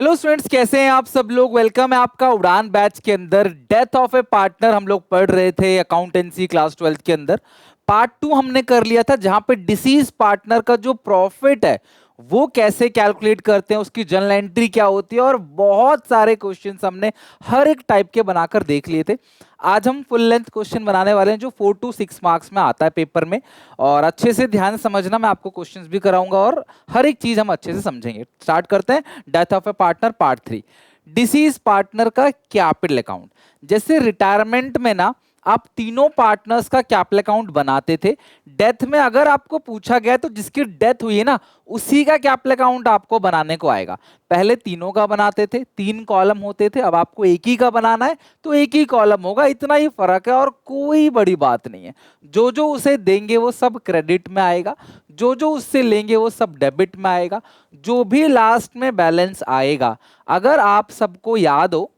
Hello students, कैसे हैं आप सब लोग। वेलकम है आपका उड़ान बैच के अंदर। डेथ ऑफ ए पार्टनर हम लोग पढ़ रहे थे अकाउंटेंसी क्लास 12th के अंदर। पार्ट 2 हमने कर लिया था, जहां पे डिसीज पार्टनर का जो प्रॉफिट है वो कैसे कैलकुलेट करते हैं, उसकी जर्नल एंट्री क्या होती है, और बहुत सारे क्वेश्चंस हमने हर एक टाइप के बनाकर देख लिए थे। आज हम फुल लेंथ क्वेश्चन बनाने वाले हैं जो 4 to 6 मार्क्स में आता है पेपर में। और अच्छे से ध्यान समझना, मैं आपको क्वेश्चंस भी कराऊंगा और हर एक चीज हम अच्छे से समझेंगे। स्टार्ट करते हैं। Death of A partner part 3। Disease partner का कैपिटल अकाउंट। जैसे रिटायरमेंट में ना आप तीनों पार्टनर्स का कैपिटल अकाउंट बनाते थे। डेथ में अगर आपको पूछा गया तो जिसकी डेथ हुई है ना उसी का कैपिटल अकाउंट आपको बनाने को आएगा। पहले तीनों का बनाते थे, 3 कॉलम होते थे, अब आपको एक ही का बनाना है तो एक ही कॉलम होगा। इतना ही फर्क है और कोई बड़ी बात नहीं है। जो जो उसे देंगे वो सब क्रेडिट में आएगा, जो जो उससे लेंगे वो सब डेबिट में आएगा। जो भी लास्ट में बैलेंस आएगा, अगर आप सबको याद हो,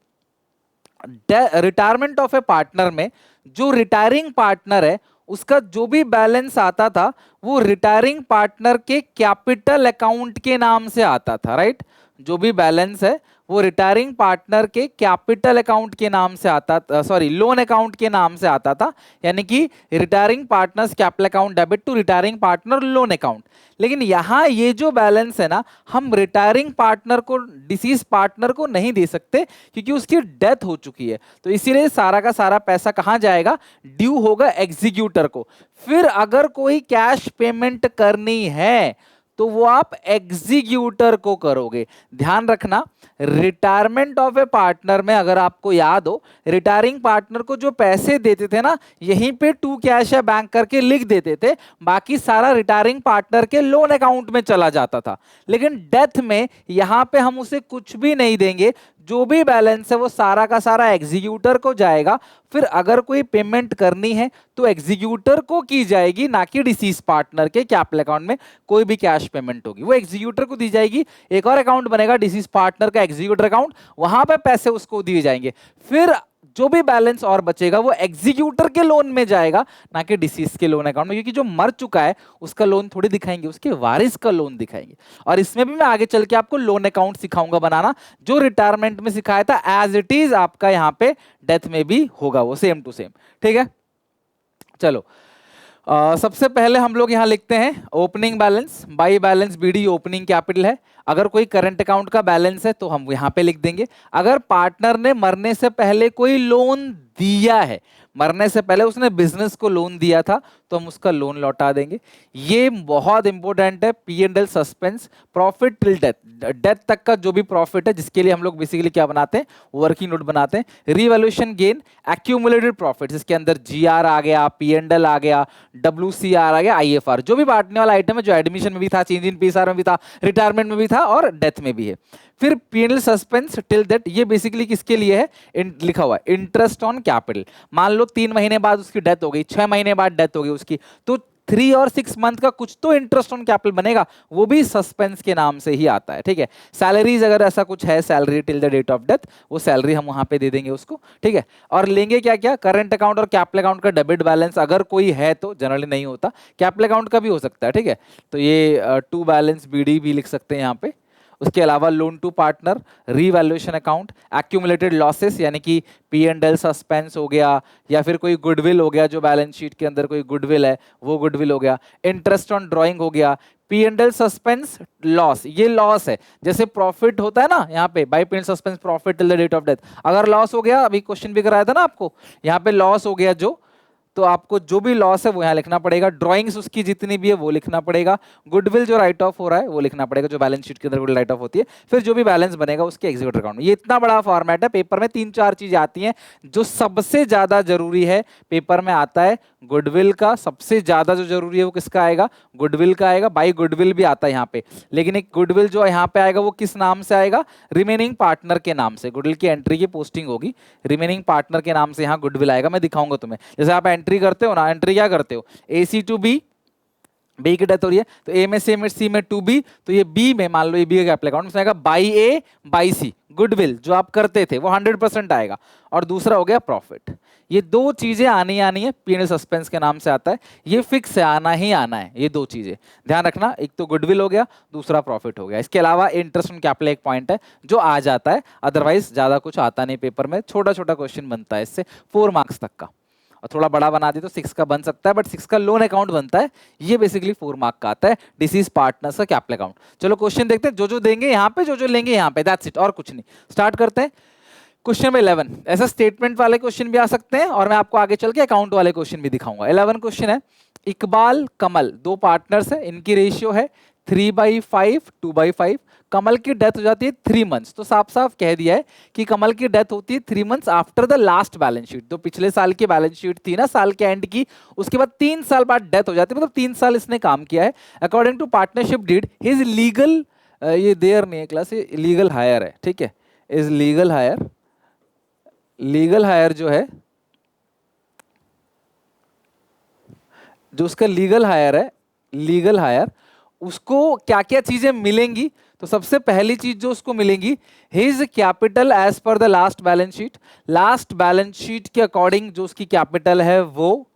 रिटायरमेंट ऑफ ए पार्टनर में जो रिटायरिंग पार्टनर है उसका जो भी बैलेंस आता था वो रिटायरिंग पार्टनर के कैपिटल अकाउंट के नाम से आता था, राइट। जो भी बैलेंस है वो रिटायरिंग पार्टनर के कैपिटल अकाउंट के नाम से आता था, सॉरी लोन अकाउंट के नाम से आता था। यानी कि retiring partners capital account debit to retiring partner loan account. लेकिन यहां ये जो बैलेंस है ना, हम रिटायरिंग पार्टनर को, डिसीज पार्टनर को नहीं दे सकते क्योंकि उसकी डेथ हो चुकी है। तो इसीलिए सारा का सारा पैसा कहां जाएगा, ड्यू होगा एग्जीक्यूटर को। फिर अगर कोई कैश पेमेंट करनी है तो वो आप एग्जीक्यूटर को करोगे। ध्यान रखना, रिटायरमेंट ऑफ ए पार्टनर में अगर आपको याद हो, रिटायरिंग पार्टनर को जो पैसे देते थे ना, यहीं पे टू कैश है बैंक करके लिख देते थे, बाकी सारा रिटायरिंग पार्टनर के लोन अकाउंट में चला जाता था। लेकिन डेथ में यहां पे हम उसे कुछ भी नहीं देंगे, जो भी बैलेंस है वो सारा का सारा एग्जीक्यूटर को जाएगा। फिर अगर कोई पेमेंट करनी है तो एग्जीक्यूटर को की जाएगी, ना कि डिसीज पार्टनर के कैपिटल अकाउंट में कोई भी कैश पेमेंट होगी वो एग्जीक्यूटर को दी जाएगी। एक और अकाउंट बनेगा डिसीज पार्टनर का एग्जीक्यूटर अकाउंट, वहां पे पैसे उसको दिए जाएंगे। फिर जो भी बैलेंस और बचेगा वो एग्जीक्यूटर के लोन में जाएगा, ना कि डिसीज के लोन अकाउंट में, क्योंकि जो मर चुका है उसका लोन थोड़ी दिखाएंगे, उसके वारिस का लोन दिखाएंगे। और इसमें भी मैं आगे चल के आपको लोन अकाउंट सिखाऊंगा बनाना, जो रिटायरमेंट में सिखाया था एज इट इज आपका यहाँ पे डेथ में भी होगा, वो सेम टू सेम। ठीक है, चलो। सबसे पहले हम लोग यहां लिखते हैं opening balance. By balance BD opening capital है। अगर कोई करंट अकाउंट का बैलेंस है तो हम यहां पे लिख देंगे। अगर पार्टनर ने मरने से पहले कोई लोन दिया है, मरने से पहले उसने बिजनेस को लोन दिया था, तो हम उसका लोन लौटा देंगे। ये बहुत इंपॉर्टेंट है। P and L suspense, profit till death, death तक का जो भी प्रॉफिट है, जिसके लिए हम लोग बेसिकली क्या बनाते हैं, वर्किंग नोट बनाते हैं। रिवैल्यूएशन गेन, एक्यूमुलेटेड प्रॉफिट, जिसके अंदर जीआर आ गया, पी एंड एल आ गया, WCR आ गया, IFR, जो भी बांटने वाला आइटम है, जो एडमिशन में भी था, चेंज इन पीएसआर में भी था, रिटायरमेंट में भी था और डेथ में भी है। फिर पीएनएल सस्पेंस टिल डेथ, ये बेसिकली किसके लिए है, लिखा हुआ है इंटरेस्ट ऑन कैपिटल। मान लो 3 महीने बाद उसकी डेथ हो गई, 6 महीने बाद डेथ हो गई उसकी, तो 3 और 6 मंथ का कुछ तो इंटरेस्ट ऑन कैपिटल बनेगा, वो भी सस्पेंस के नाम से ही आता है। ठीक है, सैलरीज अगर ऐसा कुछ है, salary till the date of death, वो सैलरी हम वहां पे दे देंगे उसको। ठीक है, और लेंगे क्या क्या, करंट अकाउंट और कैपिटल अकाउंट का डेबिट बैलेंस अगर कोई है तो, जनरली नहीं होता, कैपिटल अकाउंट का भी हो सकता है। ठीक है, तो ये टू बैलेंस बीडी भी लिख सकते हैं यहाँ पे। उसके अलावा loan to partner, revaluation account, accumulated losses यानी कि पी एंड एल सस्पेंस हो गया, या फिर कोई गुडविल हो गया, जो बैलेंस शीट के अंदर कोई गुडविल है वो गुडविल हो गया, इंटरेस्ट ऑन ड्राइंग हो गया, P and L suspense loss, ये लॉस है। जैसे प्रॉफिट होता है ना यहाँ पे, by P and suspense profit till the date of death, अगर लॉस हो गया, अभी क्वेश्चन भी कराया था ना आपको, यहाँ पे लॉस हो गया जो, तो आपको जो भी लॉस है वो यहाँ लिखना पड़ेगा, ड्राइंग्स उसकी जितनी भी है वो लिखना पड़ेगा, गुडविल जो राइट ऑफ हो रहा है वो लिखना पड़ेगा, जो बैलेंस शीट के अंदर गुडविल राइट ऑफ होती है, फिर जो भी बैलेंस बनेगा उसके एग्जीक्यूटिव अकाउंट में। ये इतना बड़ा फॉर्मेट है, पेपर में 3-4 चीजें आती हैं। जो सबसे ज्यादा जरूरी है पेपर में आता है गुडविल का, सबसे ज्यादा जो जरूरी है वो किसका आएगा, गुडविल का आएगा। बाई गुडविल भी आता है यहाँ पे, लेकिन एक गुडविल जो यहाँ पे आएगा वो किस नाम से आएगा, रिमेनिंग पार्टनर के नाम से। गुडविल की एंट्री की पोस्टिंग होगी, रिमेनिंग पार्टनर के नाम से यहाँ गुडविल आएगा। मैं दिखाऊंगा तुम्हें, जैसे आप एंट्री करते हो ना, एंट्री क्या करते हो, AC टू B, बी की डेथ हो रही है तो A में, C में, C में टू B, तो ये B में मान लो ये B का कैपिटल अकाउंट में आएगा by A by C, goodwill जो आप करते थे वो 100% आएगा, और दूसरा हो गया प्रॉफिट। ये दो चीजें आनी आनी है, P&L सस्पेंस के नाम से आता है, ये फिक्स है, आना ही आना है, ये दो चीजें ध्यान रखना। एक तो गुडविल हो गया, दूसरा प्रॉफिट हो गया। इसके अलावा इंटरेस्ट ऑन कैपिटल एक पॉइंट है जो आ जाता है, अदरवाइज ज्यादा कुछ आता नहीं पेपर में, छोटा छोटा क्वेश्चन बनता है इससे 4 मार्क्स तक का, और थोड़ा बड़ा बना दे तो 6 का बन सकता है, बट 6 का लोन अकाउंट बनता है, ये बेसिकली 4 मार्क का आता है, डिसीज पार्टनर्स का कैपिटल अकाउंट। चलो क्वेश्चन देखते हैं, जो जो देंगे यहाँ पे, जो जो लेंगे यहाँ पे, दैट्स इट, और कुछ नहीं। स्टार्ट करते हैं क्वेश्चन नंबर 11। ऐसा स्टेटमेंट वाले क्वेश्चन भी आ सकते हैं, और मैं आपको आगे चल के अकाउंट वाले क्वेश्चन भी दिखाऊंगा। 11 क्वेश्चन है, इकबाल कमल दो पार्टनर्स है, इनकी रेशियो है 3/5 2/5। कमल की डेथ हो जाती है 3 मंथ्स, तो साफ साफ कह दिया है कि कमल की डेथ होती है 3 months after the last balance sheet. तो पिछले साल की बैलेंस शीट थी ना, साल के एंड की, उसके बाद 3 साल बाद डेथ हो जाती है, मतलब 3 साल इसने काम किया है। According to partnership deed his legal, ये देयर नहीं है क्लास, ये लीगल हायर है, ठीक है, is legal heir, legal heir जो है, जो उसका लीगल हायर है, लीगल हायर, उसको क्या क्या चीजें मिलेंगी। तो सबसे पहली चीज जो उसको मिलेंगी, his capital as per the last balance sheet, last balance sheet के अकॉर्डिंग जो उसकी कैपिटल है वो,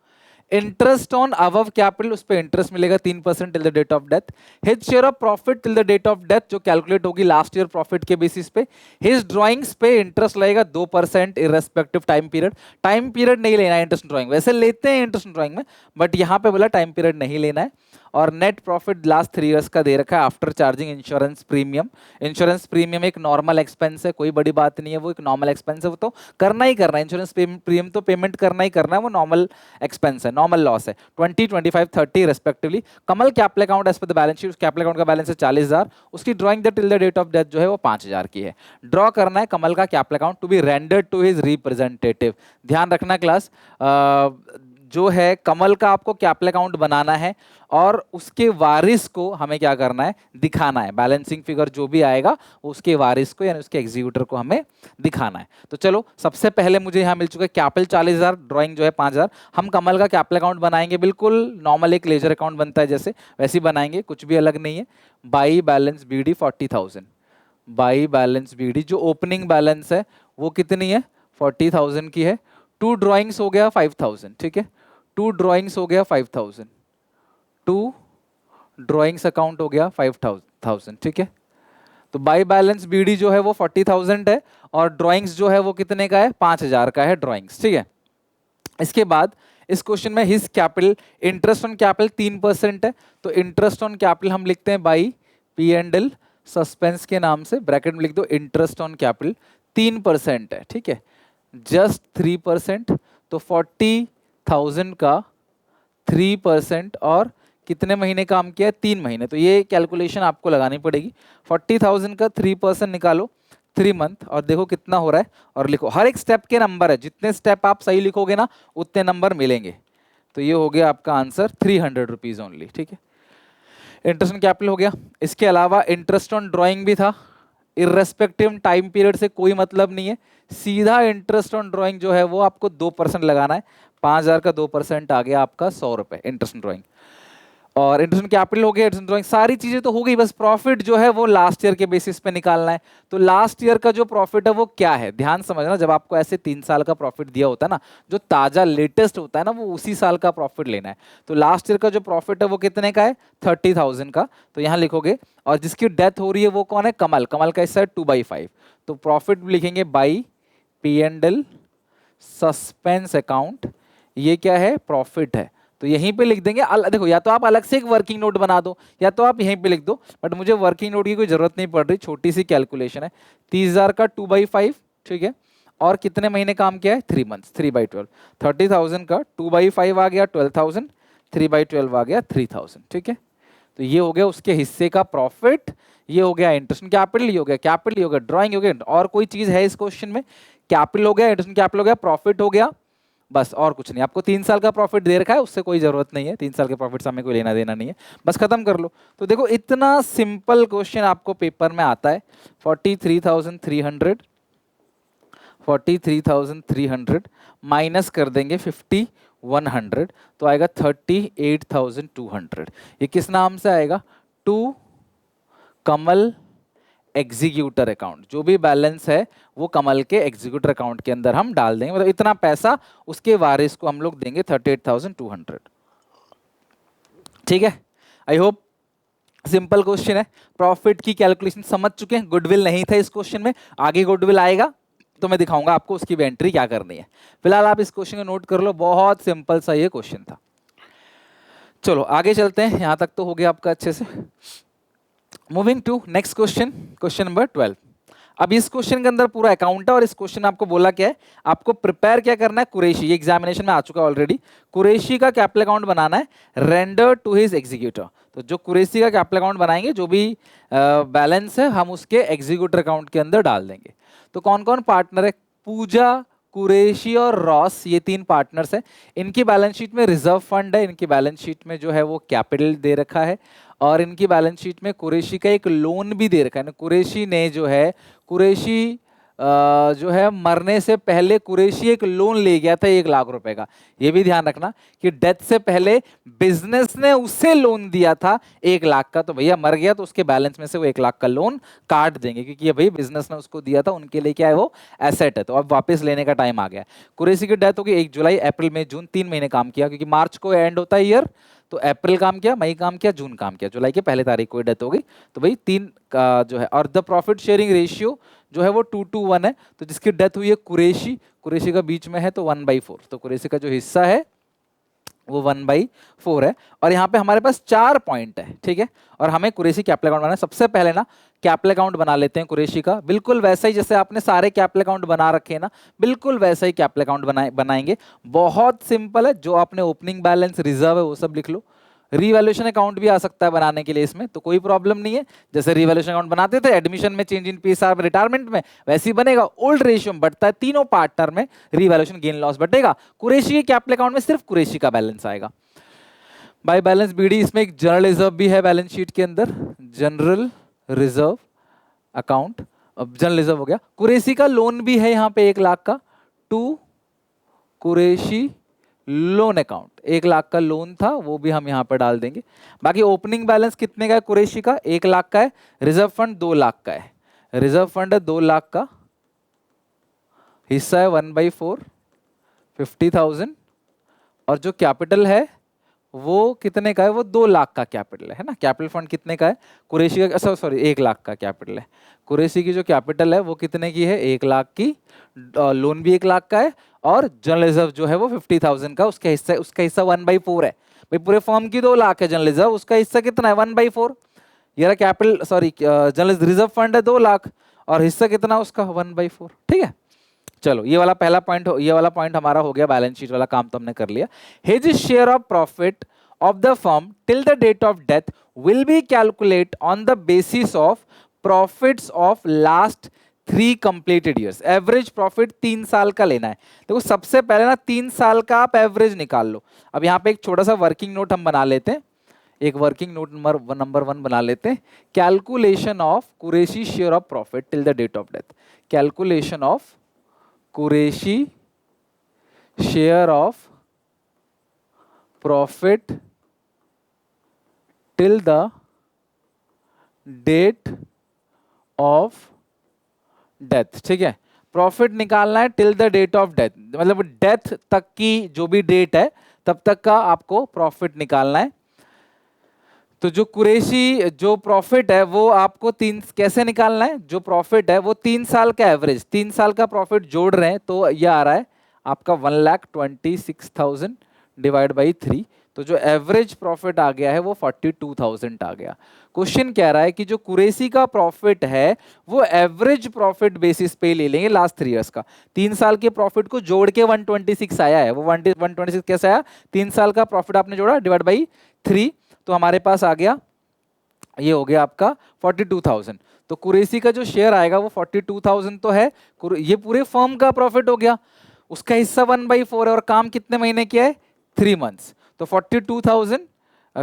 इंटरेस्ट ऑन अबव कैपिटल, उस पर इंटरेस्ट मिलेगा 3% till the date of death, his share of profit till the date of death जो calculate होगी लास्ट ईयर प्रॉफिट के बेसिस पे, हिज ड्राइंग्स पे इंटरेस्ट लगेगा 2% irrespective time period, time period नहीं लेना है इंटरेस्ट ड्राइंग, वैसे लेते हैं इंटरेस्ट ड्राइंग में, बट यहां पे बोला टाइम पीरियड नहीं लेना है। और नेट प्रॉफिट लास्ट 3 इयर्स का दे रखा है after charging insurance premium. Insurance premium एक नॉर्मल एक्सपेंस है, कोई बड़ी बात नहीं है, वो एक नॉर्मल एक्सपेंस है, वो तो करना ही करना है, इंश्योरेंस प्रीमियम तो पेमेंट करना ही करना है, वो नॉर्मल एक्सपेंस है, नॉर्मल लॉस है, 20 25 30 respectively. Kamal capital account as per the balance sheet, capital account का बैलेंस है 40,000, उसकी drawing the till the date of death जो है वो 5,000 की है। ड्रॉ करना है कमल का capital account to be rendered to his representative. ध्यान रखना क्लास, जो है कमल का आपको कैपिटल अकाउंट बनाना है, और उसके वारिस को हमें क्या करना है, दिखाना है, बैलेंसिंग फिगर जो भी आएगा उसके वारिस को यानी उसके एग्जीक्यूटर को हमें दिखाना है। तो चलो सबसे पहले मुझे यहाँ मिल चुका है कैपिटल 40,000, ड्राइंग जो है 5,000। हम कमल का कैपिटल अकाउंट बनाएंगे, बिल्कुल नॉर्मल एक लेजर अकाउंट बनता है जैसे, वैसे ही बनाएंगे, कुछ भी अलग नहीं है। By balance BD 40,000, by balance BD जो ओपनिंग बैलेंस है वो कितनी है, 40,000 की है। टू ड्राइंग्स हो गया 5,000, ठीक है, टू ड्राइंग्स हो गया 5,000, टू ड्राइंग्स अकाउंट हो गया 5,000, ठीक है। तो बाई बैलेंस BD जो है वो 40,000 है, और ड्राइंग्स जो है वो कितने का है, 5,000 का है ड्राइंग्स, ठीक है। इसके बाद इस क्वेश्चन में his capital, interest on capital 3% है, तो इंटरेस्ट ऑन कैपिटल हम लिखते हैं बाई P&L सस्पेंस के नाम से, ब्रैकेट में लिख दो इंटरेस्ट ऑन कैपिटल 3% है, ठीक है, जस्ट 3%, तो 40,000 का 3%, और कितने महीने काम किया है, 3 महीने, तो ये कैलकुलेशन आपको लगानी पड़ेगी। 40,000 का 3% निकालो 3 मंथ, और देखो कितना हो रहा है, और लिखो, हर एक स्टेप के नंबर है, जितने स्टेप आप सही लिखोगे ना उतने नंबर मिलेंगे। तो ये हो गया आपका आंसर 300 रुपीज ओनली, ठीक है। इंटरेस्ट ऑन कैपिटल हो गया, इसके अलावा इंटरेस्ट ऑन ड्राइंग भी था, इररेस्पेक्टिव टाइम पीरियड से कोई मतलब नहीं है, सीधा इंटरेस्ट ऑन ड्राइंग जो है वो आपको 2% लगाना है, 5,000 का 2% आ गया आपका 100 रुपए इंटरेस्ट ऑन ड्राइंग। और इंटरेस्ट ऑन कैपिटल हो गया, इंटरेस्ट ऑन ड्राइंग, सारी चीजें तो हो गई, बस प्रॉफिट जो है वो लास्ट ईयर के बेसिस पे निकालना है। तो लास्ट ईयर का जो प्रॉफिट है वो क्या है, ध्यान समझना, जब आपको ऐसे 3 साल का प्रॉफिट दिया होता है ना, जो ताजा लेटेस्ट होता है ना, वो उसी साल का प्रॉफिट लेना है। तो लास्ट ईयर का जो प्रॉफिट है वो कितने का है, 30,000 का, तो यहाँ लिखोगे, और जिसकी डेथ हो रही है वो कौन है, कमल, कमल का हिस्सा है 2/5, तो प्रॉफिट लिखेंगे बाई P&L सस्पेंस अकाउंट, ये क्या है, प्रॉफिट है, तो यहीं पे लिख देंगे। देखो, या तो आप अलग से एक वर्किंग नोट बना दो, या तो आप यहीं पे लिख दो, बट मुझे वर्किंग नोट की कोई जरूरत नहीं पड़ रही, छोटी सी कैलकुलेशन है। 30,000 का 2/5, ठीक है, और कितने महीने काम किया है, 3 मंथ्स, 3/12, 30,000 का 2/5 आ गया 12,000, 3/12 आ गया 3,000, ठीक है। तो ये हो गया उसके हिस्से का प्रॉफिट, ये हो गया इंटरेस्ट ऑन कैपिटल, ये हो गया कैपिटल, ये हो गया ड्राइंग, हो गया, और कोई चीज है इस क्वेश्चन में, कैपिटल हो गया, इंटरेस्ट ऑन कैपिटल हो गया, प्रॉफिट हो गया, बस और कुछ नहीं। आपको 3 साल का प्रॉफिट दे रखा है, उससे कोई जरूरत नहीं है, 3 साल के प्रॉफिट से हमें कोई लेना देना नहीं है, बस खत्म कर लो। तो देखो इतना सिंपल क्वेश्चन आपको पेपर में आता है। 43,300, 43,300 माइनस कर देंगे 5,100, तो आएगा 38,200। ये किस नाम से आएगा, टू कमल एग्जीक्यूटर अकाउंट, जो भी बैलेंस है वो कमल के एग्जीक्यूटर अकाउंट के अंदर हम डाल देंगे, मतलब इतना पैसा उसके वारिस को हम लोग देंगे 38,200। ठीक है, आई होप सिंपल क्वेश्चन है। प्रॉफिट की कैलकुलेशन समझ चुके हैं, गुडविल नहीं था इस क्वेश्चन में, आगे गुडविल आएगा तो मैं दिखाऊंगा आपको उसकी भी एंट्री क्या करनी है। फिलहाल आप इस क्वेश्चन को नोट कर लो, बहुत सिंपल सा ये क्वेश्चन था। चलो आगे चलते हैं, यहां तक तो हो गया आपका अच्छे से। Moving to next question, question number 12। अब इस क्वेश्चन के अंदर पूरा अकाउंट है और इस क्वेश्चन में आपको बोला क्या है, आपको प्रिपेयर क्या करना है, कुरैशी, ये एग्जामिनेशन में आ चुका है ऑलरेडी, कुरैशी का कैपिटल अकाउंट बनाना है, रेंडर टू हिज एग्जीक्यूटर। तो जो कुरैशी का कैपिटल अकाउंट बनाएंगे, जो भी बैलेंस है हम उसके एग्जीक्यूटर अकाउंट के अंदर डाल देंगे। तो कौन कौन पार्टनर है, पूजा, कुरैशी और रॉस, ये तीन पार्टनर्स हैं। इनकी बैलेंस शीट में रिजर्व फंड है, इनकी बैलेंस शीट में जो है वो कैपिटल दे रखा है, और इनकी बैलेंस शीट में कुरैशी का एक लोन भी दे रखा है। कुरैशी ने जो है, कुरैशी जो है मरने से पहले कुरैशी एक लोन ले गया था 1 लाख रुपए का। ये भी ध्यान रखना कि डेथ से पहले बिजनेस ने उससे लोन दिया था 1 लाख का, तो भैया मर गया तो उसके बैलेंस में से वो 1 लाख का लोन काट देंगे, क्योंकि ये भाई बिजनेस ने उसको दिया था, उनके लिए क्या है वो एसेट है, तो अब वापस लेने का टाइम आ गया। कुरैशी की डेथ होगी 1 जुलाई, अप्रैल, मई, जून, 3 महीने काम किया, क्योंकि मार्च को एंड होता है ईयर, तो अप्रैल काम किया, मई काम किया, जून काम किया, जुलाई के पहले तारीख को डेथ हो गई, तो भाई 3 का जो है। और द प्रॉफिट शेयरिंग रेशियो जो है वो 2:1 है, तो जिसकी डेथ हुई है कुरैशी, कुरैशी का बीच में है तो 1/4, तो कुरैशी का जो हिस्सा है वो 1/4 है। और यहाँ पे हमारे पास 4 पॉइंट है, ठीक है, और हमें कुरैशी कैपिटल अकाउंट बनाना है। सबसे पहले ना कैपिटल अकाउंट बना लेते हैं कुरैशी का, बिल्कुल वैसा ही जैसे आपने सारे कैपिटल अकाउंट बना रखे हैं ना, बिल्कुल वैसा ही कैपिटल अकाउंट बनाएंगे। बहुत सिंपल है, जो आपने ओपनिंग बैलेंस, रिजर्व है वो सब लिख लो। रीवैल्यूएशन अकाउंट भी आ सकता है बनाने के लिए, इसमें तो कोई प्रॉब्लम नहीं है। जैसे रीवैल्यूएशन अकाउंट बनाते थे एडमिशन में, चेंज इन पीएसआर, रिटायरमेंट में, वैसे ही बनेगा। ओल्ड रेशियो में बढ़ता है, तीनों पार्टनर में रीवैल्यूएशन गेन लॉस बटेगा। कुरैशी के कैपिटल अकाउंट में सिर्फ कुरैशी का बैलेंस आएगा। बाय बैलेंस बीडी, इसमें एक जनरल रिजर्व भी है बैलेंस शीट के अंदर, जनरल रिजर्व अकाउंट, अब जनरल रिजर्व हो गया। कुरैशी का लोन भी है यहाँ पे 1 लाख का, to Qureshi loan account, 1 lakh का लोन था, वो भी हम यहाँ पर डाल देंगे। बाकी ओपनिंग बैलेंस कितने का है कुरैशी का, 1 लाख का है। रिजर्व फंड 2 लाख का है, रिजर्व फंड है 2 लाख का, हिस्सा है 1/4, 50,000, और जो कैपिटल है वो कितने का है, वो 2 लाख का कैपिटल है ना। कैपिटल फंड कितने का है कुरैशी का, सॉरी 1 लाख का कैपिटल है। कुरैशी की जो कैपिटल है वो कितने की है, 1 लाख की, लोन भी 1 लाख का है, और जनरल रिजर्व जो है वो 50,000 का, उसका हिस्सा 1/4 है। भाई पूरे फर्म की 2 लाख है जनरल रिजर्व, उसका हिस्सा कितना है 1/4। ये capital, sorry general reserve fund है 2 लाख, और हिस्सा कितना उसका 1/4, ठीक है। चलो ये वाला पहला पॉइंट, ये वाला पॉइंट हमारा हो गया, बैलेंस शीट वाला काम तो हमने कर लिया। His share of profit of the firm till the date of death will be calculate on the basis of profits of last 3 completed years. Average profit 3 साल का लेना है। देखो सबसे पहले ना 3 साल का आप एवरेज निकाल लो। अब यहाँ पे एक छोटा सा वर्किंग नोट हम बना लेते हैं, एक वर्किंग नोट नंबर 1 बना लेते हैं। Calculation of Qureshi share of profit till the date of death, calculation of Qureshi share of profit till the date of death, ठीक है। प्रॉफिट निकालना है till the date of death, मतलब डेथ तक की जो भी डेट है तब तक का आपको प्रॉफिट निकालना है। तो जो कुरैशी जो प्रॉफिट है वो आपको कैसे निकालना है, जो प्रॉफिट है वो 3 साल का एवरेज, 3 साल का प्रॉफिट जोड़ रहे हैं तो यह आ रहा है आपका 1,26,000 डिवाइड बाई 3, तो जो एवरेज प्रॉफिट आ गया है वो 42,000 आ गया। क्वेश्चन कह रहा है कि जो कुरैशी का प्रॉफिट है वो एवरेज प्रॉफिट बेसिस पे ले लेंगे लास्ट 3 इयर्स का। 3 साल के प्रॉफिट को जोड़ के 126 आया है, वो 126 कैसे आया, 3 साल का प्रॉफिट आपने जोड़ा डिवाइड बाई 3, तो हमारे पास आ गया, ये हो गया आपका 42,000। तो कुरैशी का जो शेयर आएगा वो 42,000 तो है, ये पूरे फर्म का प्रॉफिट हो गया, उसका हिस्सा 1/4 है, और काम कितने महीने किया है 3 मंथ्स। तो 42,000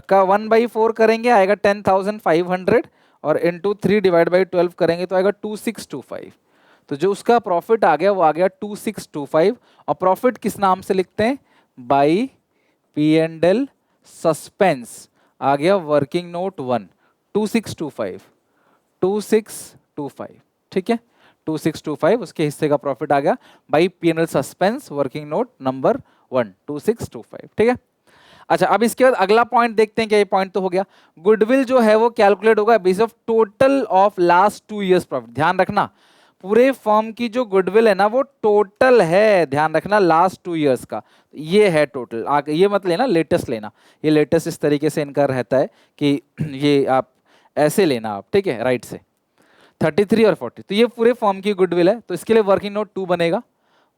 का 1/4 करेंगे आएगा 10,500, और इंटू 3 डिवाइड बाई 12 करेंगे तो आएगा 2625। तो जो उसका प्रॉफिट आ गया वो आ गया 2625, और प्रॉफिट किस नाम से लिखते हैं, बाई P&L सस्पेंस, आ गया वर्किंग नोट 1, 2625 2625, ठीक है, 2625 उसके हिस्से का प्रॉफिट आ गया by PNL suspense working note number 1, 2625, ठीक है। अच्छा, अब इसके बाद अगला पॉइंट देखते हैं। क्या ये पॉइंट तो हो गया, गुडविल जो है वो कैलकुलेट होगा base of total of last 2 years profit. ध्यान रखना, पूरे फर्म की जो गुडविल है ना वो टोटल है, ध्यान रखना, लास्ट 2 इयर्स का ये है टोटल। आगे ये मत लेना, लेटेस्ट लेना, ये लेटेस्ट इस तरीके से इनका रहता है कि ये आप ऐसे लेना आप, ठीक है, राइट से 33 और 40, तो ये पूरे फर्म की गुडविल है, तो इसके लिए वर्किंग नोट 2 बनेगा।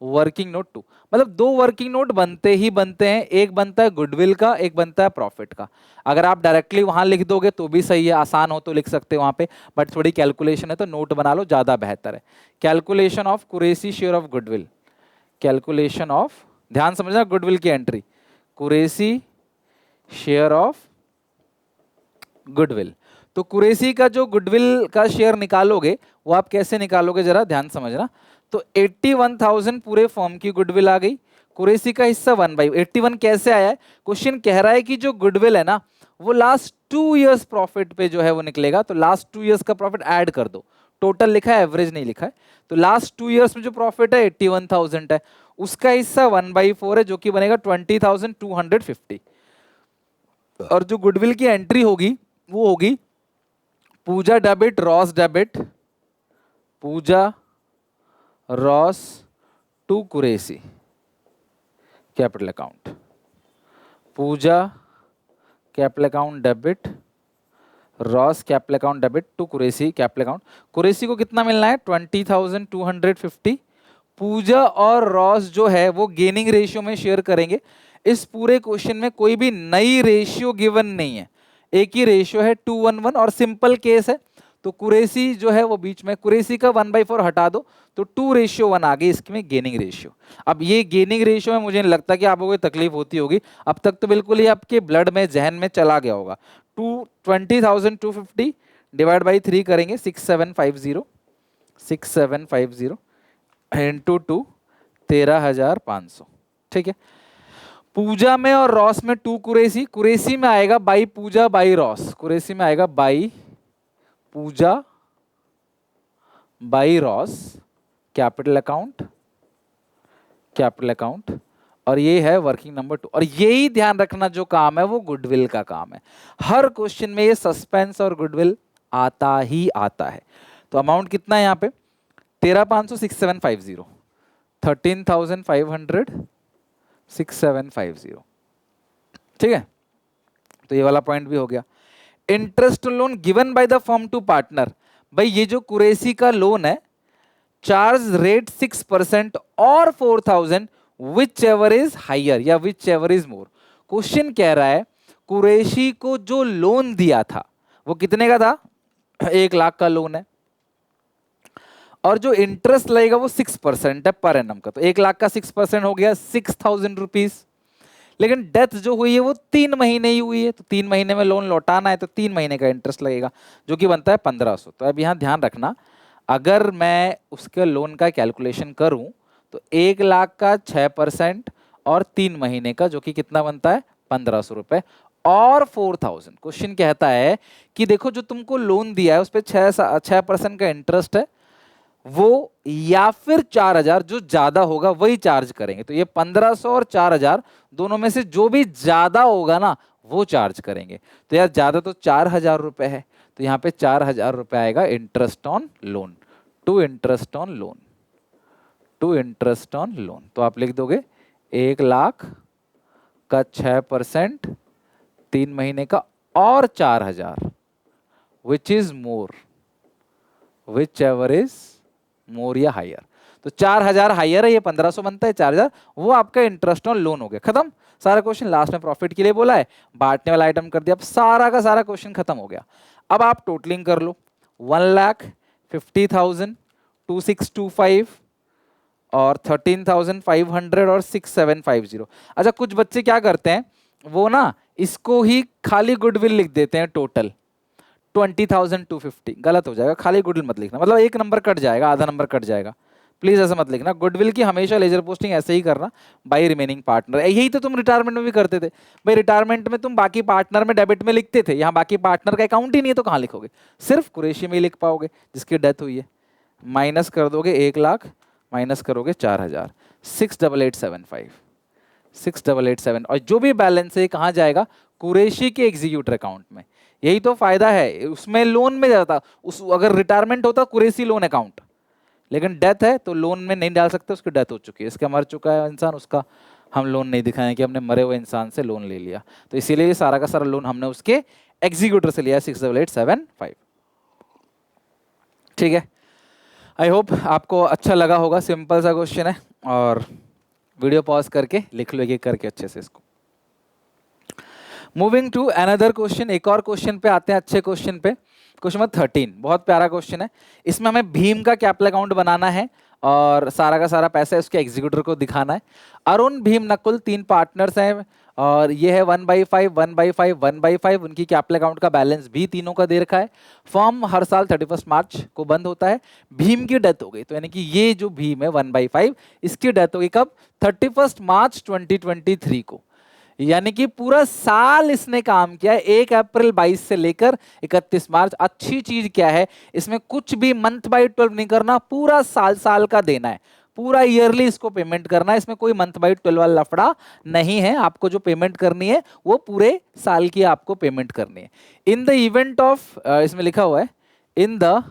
वर्किंग नोट 2 मतलब 2 वर्किंग नोट बनते ही बनते हैं, एक बनता है गुडविल का, एक बनता है प्रॉफिट का। अगर आप डायरेक्टली वहां लिख दोगे तो भी सही है, आसान हो तो लिख सकते हो वहां पे, बट थोड़ी कैलकुलेशन है तो नोट बना लो, ज्यादा बेहतर है। Calculation of Qureshi share of goodwill, calculation of, ध्यान समझना, गुडविल की entry, Qureshi share of goodwill. तो कुरैशी का जो गुडविल का शेयर निकालोगे वो आप कैसे निकालोगे, जरा ध्यान समझना। तो 81,000 पूरे फर्म की गुडविल आ गई, कुरैशी का हिस्सा 1/81 कैसे आया है, क्वेश्चन कह रहा है कि जो गुडविल है ना वो लास्ट 2 इयर्स प्रॉफिट पे जो है वो निकलेगा, तो लास्ट 2 इयर्स का प्रॉफिट ऐड कर दो। टोटल लिखा है, एवरेज नहीं लिखा है। तो लास्ट 2 इयर्स में जो प्रॉफिट है 81,000 है, उसका हिस्सा 1/4 है जो कि बनेगा 20,250। और जो गुडविल की एंट्री होगी वो होगी Pooja debit Ross debit, Pooja Ross to Qureshi capital account, Pooja capital account debit, Ross capital account debit to Qureshi capital account. Qureshi को कितना मिलना है, 20,250। पूजा और रॉस जो है वो गेनिंग रेशियो में शेयर करेंगे। इस पूरे क्वेश्चन में कोई भी नई रेशियो गिवन नहीं है, एक ही रेशियो है 2:1 और सिंपल केस है। तो कुरैशी जो है वो बीच में, कुरैशी का 1/4 हटा दो तो 2:1 आ गई इसमें गेनिंग रेशियो। अब ये गेनिंग रेशियो में मुझे नहीं लगता कि आपको कोई तकलीफ होती होगी, अब तक तो बिल्कुल ही आपके ब्लड में, जहन में चला गया होगा। 20,250 डिवाइड बाई 3 करेंगे, 6750, 6750 इंटू 2, 13,500, ठीक है। पूजा में और रॉस में 2 कुरैशी, कुरैशी में आएगा by Pooja by Ross, Qureshi में आएगा by Pooja by Ross capital account, capital account, और ये है वर्किंग नंबर 2। और यही ध्यान रखना जो काम है वो गुडविल का काम है। हर क्वेश्चन में ये सस्पेंस और गुडविल आता ही आता है। तो अमाउंट कितना है यहाँ पे, 13,500, 6750, 13,500, 6750, ठीक है। तो ये वाला पॉइंट भी हो गया। Interest loan given by the firm to partner, भाई ये जो कुरैशी का लोन है, चार्ज रेट 6% और 4,000 विच एवर इज हाइयर या which ever is more. Question कह रहा है कुरैशी को जो लोन दिया था वो कितने का था, 1 लाख का लोन है, और जो इंटरेस्ट लगेगा वो 6% है पर एनम का। तो 1 लाख का 6% हो गया 6,000 रुपीज। लेकिन डेथ जो हुई है वो 3 महीने ही हुई है, तो 3 महीने में लोन लौटाना है तो 3 महीने का इंटरेस्ट लगेगा जो कि बनता है 1,500। तो अब यहाँ ध्यान रखना, अगर मैं उसके लोन का कैलकुलेशन करूं तो 1 लाख का 6% और 3 महीने का जो कि कितना बनता है 1,500 रुपए और 4,000। क्वेश्चन कहता है कि देखो जो तुमको लोन दिया है उस पर 6% का इंटरेस्ट है, वो या फिर 4,000 जो ज्यादा होगा वही चार्ज करेंगे। तो ये 1,500 और 4,000 दोनों में से जो भी ज्यादा होगा ना वो चार्ज करेंगे। तो यार ज्यादा तो 4,000 रुपए है, तो यहाँ पे 4,000 रुपए आएगा interest on loan, to interest on loan, to interest on loan. तो आप लिख दोगे 1 लाख का 6%, 3 महीने का और 4,000 which is more, which ever is more या हायर। तो 4,000 हायर है, ये 1,500 बनता है, 4,000 वो आपका इंटरेस्ट ऑन लोन हो गया। खत्म सारा क्वेश्चन। लास्ट में प्रॉफिट के लिए बोला है, बांटने वाला आइटम कर दिया, अब सारा का सारा क्वेश्चन खत्म हो गया। अब आप टोटलिंग कर लो, 1,50,000, 2,625 और 13,500 और 6,750। अच्छा कुछ बच्चे क्या करते हैं, वो ना इसको ही खाली गुडविल लिख देते हैं टोटल 20,250, गलत हो जाएगा, खाली गुडविल मत लिखना, मतलब एक नंबर कट जाएगा, आधा नंबर कट जाएगा। प्लीज ऐसा मत लिखना, गुडविल की हमेशा लेजर पोस्टिंग ऐसे ही करना, बाई रिमेनिंग पार्टनर। यही तो तुम रिटायरमेंट में भी करते थे भाई, रिटायरमेंट में तुम बाकी पार्टनर में डेबिट में लिखते थे, यहाँ बाकी पार्टनर का अकाउंट ही नहीं है तो कहाँ लिखोगे, सिर्फ कुरैशी में ही लिख पाओगे जिसकी डेथ हुई है। माइनस कर दोगे 1 लाख, माइनस करोगे 4,000, 6,875, 6,887, और जो भी बैलेंस है कहाँ जाएगा, कुरैशी के एग्जीक्यूटर अकाउंट में। यही तो फायदा है, उसमें लोन में जाता, उस अगर रिटायरमेंट होता कुरैशी लोन अकाउंट, लेकिन डेथ है तो लोन में नहीं डाल सकते, उसकी डेथ हो चुकी है, इसका मर चुका है इंसान, उसका हम लोन नहीं दिखाएं कि हमने मरे हुए इंसान से लोन ले लिया, तो इसीलिए सारा का सारा लोन हमने उसके एग्जीक्यूटर से लिया 6,875। ठीक है, आई होप आपको अच्छा लगा होगा, सिंपल सा क्वेश्चन है, और वीडियो पॉज करके लिख लो एक करके अच्छे से इसको। मूविंग टू अनदर क्वेश्चन, एक और क्वेश्चन पे आते हैं, अच्छे क्वेश्चन पे। क्वेश्चन नंबर 13 बहुत प्यारा क्वेश्चन है, इसमें हमें भीम का कैपिटल अकाउंट बनाना है और सारा का सारा पैसा उसके एग्जीक्यूटर को दिखाना है। अरुण, भीम, नकुल 3 पार्टनर्स हैं और ये है 1/5, 1/5, 1/5, उनकी कैपिटल अकाउंट का बैलेंस भी तीनों का दे रखा है। फर्म हर साल 31 मार्च को बंद होता है। भीम की डेथ हो गई, तो यानी कि ये जो भीम है 1/5, इसकी डेथ होगी कब, 31 मार्च 2023 को, यानी कि पूरा साल इसने काम किया है, 1 अप्रैल 22 से लेकर 31 मार्च। अच्छी चीज क्या है, इसमें कुछ भी मंथ बाय 12 नहीं करना, पूरा साल साल का देना है, पूरा ईयरली इसको पेमेंट करना है, इसमें कोई मंथ बाय 12 वाला लफड़ा नहीं है। आपको जो पेमेंट करनी है वो पूरे साल की आपको पेमेंट करनी है। इन द इवेंट ऑफ, इसमें लिखा हुआ है, in the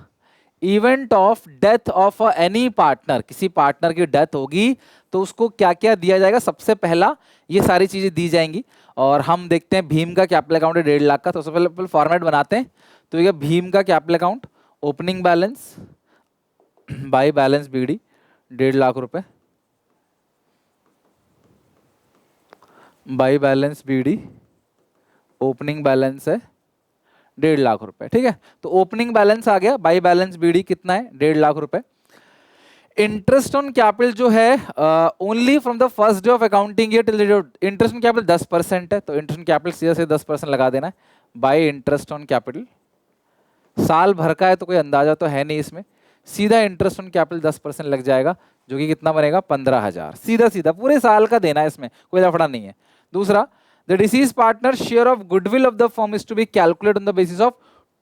event of death of any partner, किसी पार्टनर की डेथ होगी तो उसको क्या क्या दिया जाएगा, सबसे पहला ये सारी चीजें दी जाएंगी। और हम देखते हैं भीम का कैपिटल अकाउंट है 1.5 लाख का, तो सबसे पहले फॉर्मेट बनाते हैं। तो ये भीम का capital account, opening balance by balance BD 1.5 lakh रुपए, by balance BD opening balance है 1.5 लाख रुपए। ठीक है, तो ओपनिंग बैलेंस आ गया, बाय बैलेंस बीडी कितना है 1.5 लाख रुपए। इंटरेस्ट ऑन कैपिटल जो है only from the first day of accounting year till interest on capital 10% है, तो इंटरेस्ट ऑन कैपिटल सीधा से 10% लगा देना है बाय इंटरेस्ट ऑन कैपिटल। साल भर का है तो कोई अंदाजा तो है नहीं इसमें, सीधा इंटरेस्ट ऑन कैपिटल 10% लग जाएगा, जो कि कितना बनेगा 15,000, सीधा सीधा पूरे साल का देना है, इसमें कोई लफड़ा नहीं है। दूसरा, the deceased partner share of goodwill of the firm is to be calculate on the basis of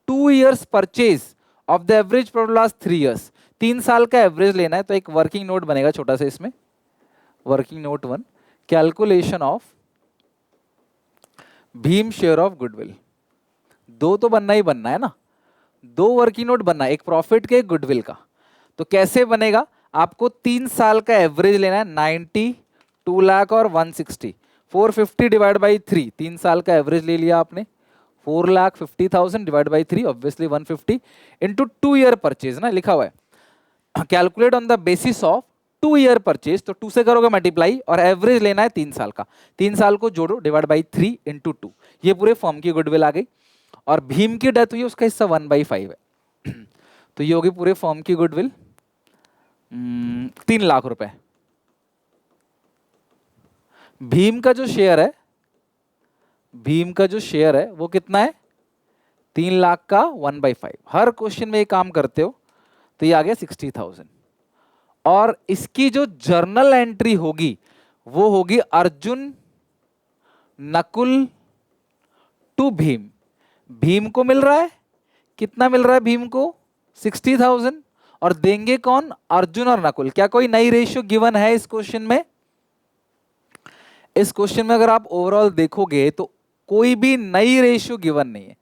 2 years purchase of the average profit last 3 years, 3 साल का एवरेज लेना है, तो एक वर्किंग नोट बनेगा छोटा सा इसमें, working note 1, calculation of Bhim share of goodwill. 2 तो बनना ही बनना है ना, 2 वर्किंग नोट बनना है, एक प्रॉफिट के एक गुडविल का। तो कैसे बनेगा, आपको 3 साल का एवरेज लेना है, 90, 2 लाख और 160, 450 डिवाइड बाई 3, 3 साल का एवरेज ले लिया आपने, 4,50,000 divide by 3, obviously 150 into 2 year purchase ना लिखा हुआ है, calculate on the basis of 2 year purchase, तो 2 से करोगे मल्टीप्लाई और एवरेज लेना है 3 साल का, 3 साल को जोड़ो डिवाइड बाई 3 इंटू 2, ये पूरे फर्म की गुडविल आ गई। और भीम की डेथ हुई है, उसका हिस्सा 1/5 है, तो ये होगी पूरे फर्म की गुडविल 3 लाख रुपए। भीम का जो शेयर है, भीम का जो शेयर है वो कितना है, 3 लाख का 1/5। हर क्वेश्चन में ये काम करते हो, तो ये आ गया 60,000। और इसकी जो जर्नल एंट्री होगी वो होगी अर्जुन नकुल टू भीम। भीम को मिल रहा है, कितना मिल रहा है भीम को, 60,000, और देंगे कौन, अर्जुन और नकुल। क्या कोई नई रेशियो गिवन है इस क्वेश्चन में, इस क्वेश्चन में अगर आप ओवरऑल देखोगे तो कोई भी नई रेशियो गिवन नहीं है,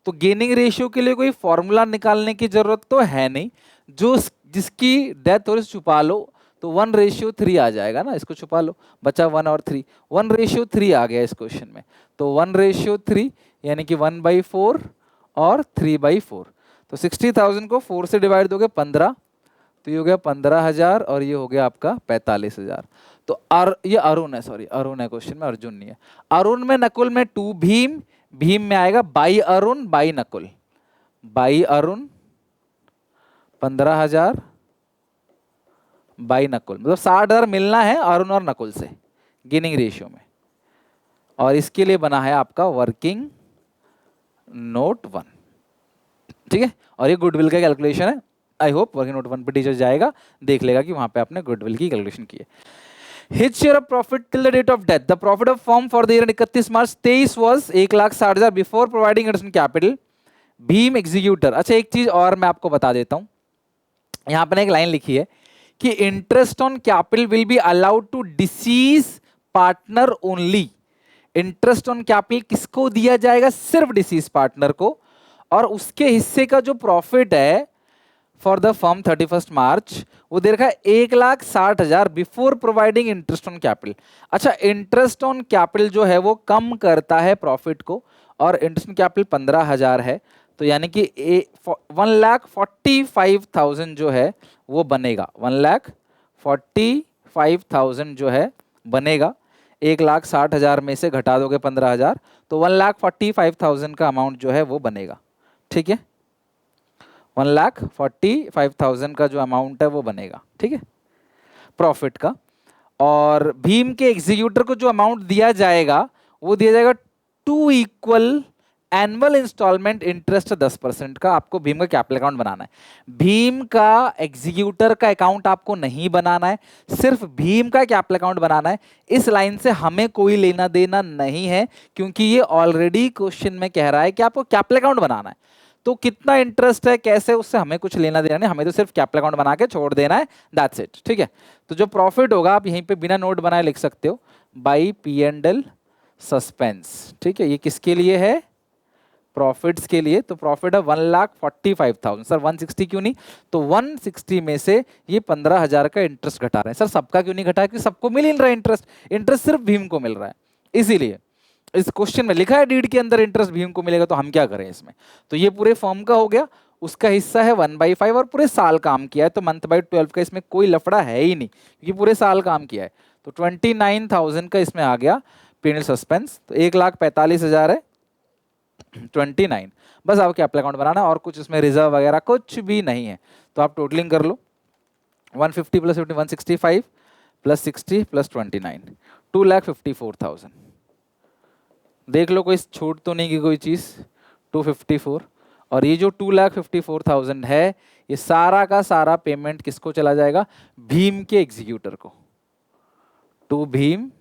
तो गेनिंग रेशियो के लिए कोई फॉर्मूला निकालने की जरूरत तो है नहीं, जो जिसकी डेथ हो छुपा लो, तो 1/3 आ जाएगा ना, इसको छुपा लो, बचा 1 और 3, 1/3 आ गया इस क्वेश्चन में, तो 1/3 यानी कि 1/4 और 3/4, तो 60,000 को 4 से डिवाइड दोगे 15, तो ये हो गया 15,000 और ये हो गया आपका 45,000। तो ये अरुण है, सॉरी अरुण है क्वेश्चन में, अर्जुन नहीं है। अरुण में नकुल में 2 भीम, भीम में आएगा by Arun by Nakul, by Arun 15,000 by Nakul, मतलब 60,000 मिलना है अरुण और नकुल से गेनिंग रेशियो में, और इसके लिए बना है आपका वर्किंग नोट 1। ठीक है, और ये गुडविल का कैलकुलेशन है, आई होप वर्किंग नोट 1 पे टीचर जाएगा, देख लेगा कि वहां पे आपने गुडविल की कैलकुलेशन की है. His share of profit till the date of death. The profit of firm for the year 31 March 23 was 1,60,000 before providing additional capital. Bhim executor. अच्छा एक चीज और मैं आपको बता देता हूं, यहां पर एक लाइन लिखी है कि interest on capital will be allowed to deceased partner only. Interest on capital किसको दिया जाएगा? सिर्फ डिसीज पार्टनर को, और उसके हिस्से का जो प्रॉफिट है फॉर द फर्म 31 मार्च वो दे रखा है 1,60,000 before providing interest on capital. अच्छा इंटरेस्ट ऑन कैपिटल जो है वो कम करता है प्रॉफिट को, और इंटरेस्ट ऑन कैपिटल 15,000 है, तो यानी कि 1,45,000 जो है वो बनेगा. 1,45,000 जो है बनेगा. 1,60,000 में से घटा दोगे 15,000 तो 1,45,000 का अमाउंट जो है वो बनेगा. ठीक है, 1,45,000 का जो अमाउंट है वो बनेगा. ठीक है, प्रॉफिट का. और भीम के एग्जीक्यूटर को जो अमाउंट दिया जाएगा वो दिया जाएगा 2 इक्वल एनुअल इंस्टॉलमेंट इंटरेस्ट 10% का. आपको भीम का कैपिटल अकाउंट बनाना है. भीम का एग्जीक्यूटर का अकाउंट आपको नहीं बनाना है, सिर्फ भीम का कैपिटल अकाउंट बनाना है. इस लाइन से हमें कोई लेना देना नहीं है, क्योंकि ये ऑलरेडी क्वेश्चन में कह रहा है कि आपको कैपिटल अकाउंट बनाना है. तो कितना इंटरेस्ट है कैसे, उससे हमें कुछ लेना देना नहीं, हमें तो सिर्फ कैपिटल अकाउंट बना के छोड़ देना है, दैट्स इट. ठीक है, तो जो प्रॉफिट होगा आप यहीं पे बिना नोट बनाए लिख सकते हो, बाई P&L सस्पेंस. ठीक है, ये किसके लिए है? प्रॉफिट्स के लिए. तो प्रॉफिट है 1,45,000. सर 160 क्यों नहीं? तो 160 में से ये 15,000 का इंटरेस्ट घटा रहे हैं. सर सबका क्यों नहीं घटा? क्योंकि सबको मिल रहा है इंटरेस्ट, इंटरेस्ट सिर्फ भीम को मिल रहा है. इसीलिए इस क्वेश्चन में लिखा है डीड के अंदर इंटरेस्ट भीम को मिलेगा, तो हम क्या करें इसमें? तो ये पूरे फर्म का हो गया, उसका हिस्सा है 1/5 और पूरे साल काम किया है, तो मंथ बाई 12 का इसमें कोई लफड़ा है ही नहीं, क्योंकि पूरे साल काम किया है. तो 29,000 का इसमें आ गया P&L सस्पेंस. तो 1,45,000 है 29. बस आपको कैपिटल अकाउंट बनाना, और कुछ इसमें रिजर्व वगैरह कुछ भी नहीं है. तो आप टोटलिंग कर लो, 150 प्लस 50 165 प्लस 60 प्लस 29 2,54,000. देख लो कोई छूट तो नहीं की कोई चीज. 254. और ये जो 2,54,000 है ये सारा का सारा पेमेंट किसको चला जाएगा? भीम के एग्जीक्यूटर को, टू भीम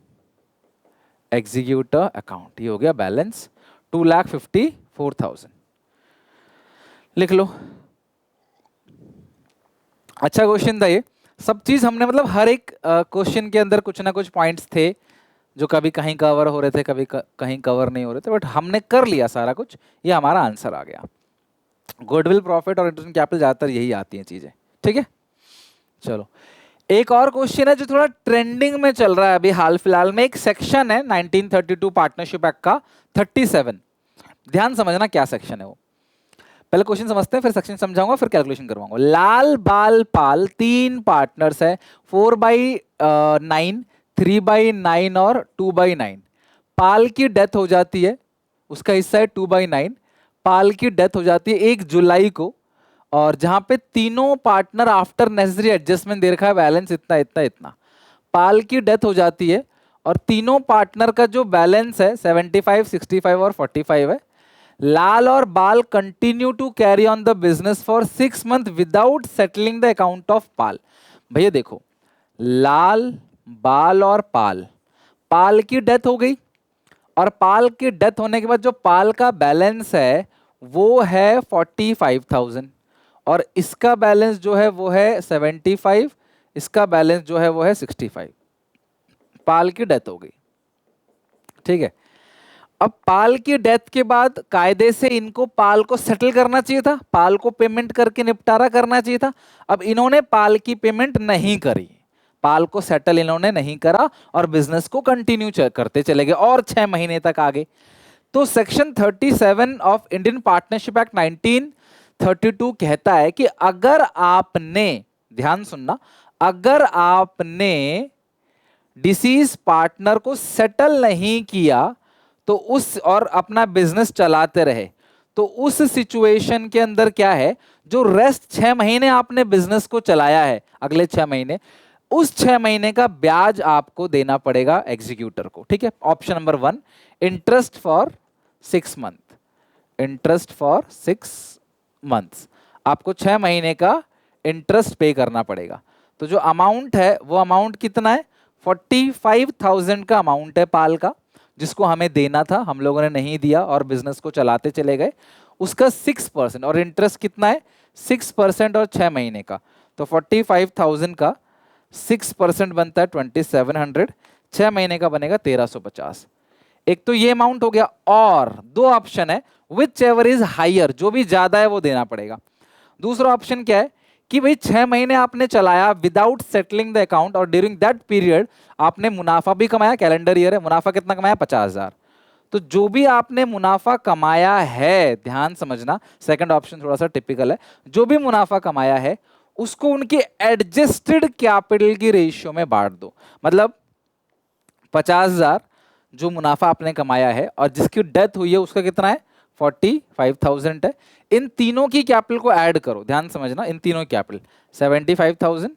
एग्जीक्यूटर अकाउंट. ये हो गया बैलेंस 2,54,000. लिख लो. अच्छा क्वेश्चन था ये. सब चीज हमने मतलब हर एक क्वेश्चन के अंदर कुछ ना कुछ पॉइंट्स थे जो कभी कहीं कवर हो रहे थे, कभी कहीं कवर नहीं हो रहे थे, बट हमने कर लिया सारा कुछ. ये हमारा आंसर आ गया. गुडविल, प्रॉफिट और इंटरेस्ट कैपिटल ज्यादातर यही आती हैं चीजें. ठीक है, चलो एक और क्वेश्चन है जो थोड़ा ट्रेंडिंग में चल रहा है अभी हाल फिलहाल में. एक सेक्शन है 1932 पार्टनरशिप एक्ट का 37. ध्यान समझना क्या सेक्शन है वो. पहले क्वेश्चन समझते हैं, फिर सेक्शन समझाऊंगा, फिर कैलकुलेशन करवाऊंगा. लाल, बाल, पाल 3 पार्टनर्स है, 4/9, 3/9 और 2/9. पाल की डेथ हो जाती है, उसका हिस्सा है 2/9. पाल की डेथ हो जाती है 1 जुलाई को, और जहां पे तीनों पार्टनर आफ्टर नेसेसरी एडजस्टमेंट दे रखा है बैलेंस इतना इतना इतना. पाल की डेथ हो जाती है और तीनों पार्टनर का जो बैलेंस है 75, 65 और 45 है. लाल और Bal continue to carry on the business for 6 month without settling the account of Pal. भैया देखो, लाल, बाल और पाल, पाल की डेथ हो गई, और पाल की डेथ होने के बाद जो पाल का बैलेंस है वो है 45,000, और इसका बैलेंस जो है वो है 75, इसका बैलेंस जो है वो है 65. पाल की डेथ हो गई. ठीक है, अब पाल की डेथ के बाद कायदे से इनको पाल को सेटल करना चाहिए था, पाल को पेमेंट करके निपटारा करना चाहिए था. अब इन्होंने पाल की पेमेंट नहीं करी, पाल को सेटल इन्होंने नहीं करा, और बिजनेस को कंटिन्यू करते चले गए और 6 महीने तक आगे. तो section 37 of Indian partnership act 1932 कहता है कि अगर आपने, ध्यान सुनना, अगर आपने डिसीज पार्टनर को सेटल नहीं किया तो उस, और अपना बिजनेस चलाते रहे, तो उस सिचुएशन के अंदर क्या है, जो रेस्ट 6 महीने आपने बिजनेस को चलाया है, अगले 6 महीने, उस 6 महीने का ब्याज आपको देना पड़ेगा एग्जीक्यूटर को. ठीक है, option number 1, interest for 6 month. Interest for 6 months, आपको 6 महीने का इंटरेस्ट पे करना पड़ेगा। तो जो अमाउंट है वो अमाउंट कितना है, 45,000 का अमाउंट है पाल का, जिसको हमें देना था, हम लोगों ने नहीं दिया और बिजनेस को चलाते चले गए। उसका 6% और इंटरेस्ट कितना है, 6% और 6 महीने का। तो 45,000 का 6% बनता है 2700, 6 महीने का बनेगा 1350। एक तो ये अमाउंट हो गया, और दो ऑप्शन है, विच एवर इज हाइयर, जो भी ज्यादा है वो देना पड़ेगा। दूसरा ऑप्शन क्या है कि भाई 6 महीने आपने चलाया विदाउट सेटलिंग द अकाउंट, और ड्यूरिंग दैट पीरियड आपने मुनाफा भी कमाया, कैलेंडर ईयर है, मुनाफा कितना कमाया, 50,000। तो जो भी आपने मुनाफा कमाया है, ध्यान समझना, सेकंड ऑप्शन थोड़ा सा टिपिकल है, जो भी मुनाफा कमाया है उसको उनके एडजस्टेड कैपिटल की रेशियो में बांट दो। मतलब 50,000 जो मुनाफा आपने कमाया है और जिसकी डेथ हुई है उसका कितना है, 45,000 है। इन तीनों की कैपिटल को ऐड करो, ध्यान समझना, इन तीनों की कैपिटल 75,000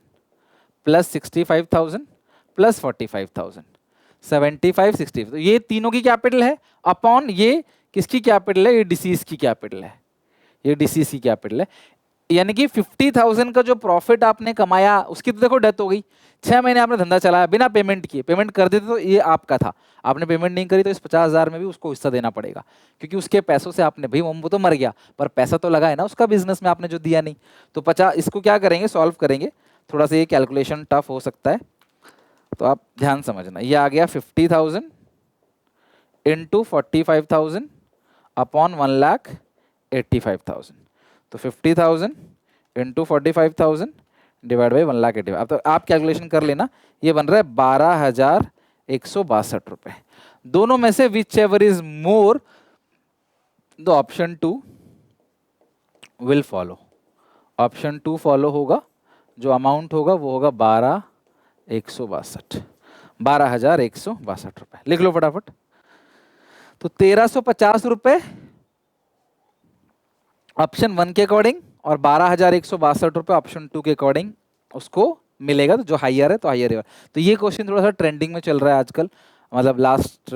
प्लस 65,000 प्लस 45,000, 75 60, तो ये तीनों की कैपिटल है अपॉन ये किसकी कैपिटल है, ये डिसीज की कैपिटल है, ये डिसीज की कैपिटल है। यानी कि 50,000 का जो प्रॉफिट आपने कमाया उसकी तो देखो डेथ हो गई, 6 महीने आपने धंधा चलाया बिना पेमेंट किए, पेमेंट कर देते तो ये आपका था, आपने पेमेंट नहीं करी तो इस 50,000 में भी उसको हिस्सा देना पड़ेगा, क्योंकि उसके पैसों से आपने, भाई वो तो मर गया पर पैसा तो लगा है ना उसका बिजनेस में, आपने जो दिया नहीं। तो 50, इसको क्या करेंगे, सॉल्व करेंगे, थोड़ा सा ये कैलकुलेशन टफ हो सकता है, तो आप ध्यान समझना। ये आ गया 50,000 इंटू 45,000 अपॉन 1,85,000, तो 50,000 इंटू 45,000 डिवाइड बाई 1,85,000। अब तो आप कैलकुलेशन कर लेना, ये बन रहा है 12,162 रुपए। दोनों में से which ever is more, the option 2 will follow, option 2 follow होगा, जो अमाउंट होगा वो होगा 12,162 रुपए। लिख लो फटाफट। तो 1,350 रुपए ऑप्शन 1 के अकॉर्डिंग और 12,162 रुपए ऑप्शन 2 के अकॉर्डिंग उसको मिलेगा, तो जो हाइयर है तो हाइयर है। तो ये क्वेश्चन थोड़ा सा ट्रेंडिंग में चल रहा है आजकल, मतलब लास्ट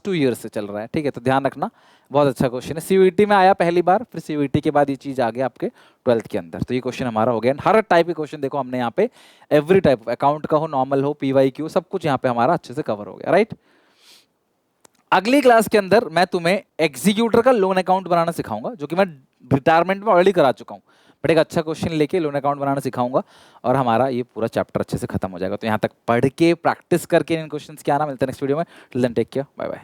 2 ईयर से चल रहा है, ठीक है, तो ध्यान रखना, बहुत अच्छा क्वेश्चन है। सीयूईटी में आया पहली बार, फिर सीयूईटी के बाद ये चीज आ गया आपके 12th के अंदर, तो ये क्वेश्चन हमारा हो गया। हर टाइप के क्वेश्चन देखो हमने यहाँ पे, एवरी टाइप, अकाउंट का हो, नॉर्मल हो, PYQ, सब कुछ यहाँ पे हमारा अच्छे से कवर हो गया, राइट। अगली क्लास के अंदर मैं तुम्हें एग्जीक्यूटर का लोन अकाउंट बनाना सिखाऊंगा, जो कि मैं रिटायरमेंट में ऑलरेडी करा चुका हूँ, बट एक अच्छा क्वेश्चन लेके लोन अकाउंट बनाना सिखाऊंगा और हमारा ये पूरा चैप्टर अच्छे से खत्म हो जाएगा। तो यहाँ तक पढ़ के प्रैक्टिस करके इन क्वेश्चंस के आना। मिलते हैं नेक्स्ट वीडियो में, till then take care, bye bye.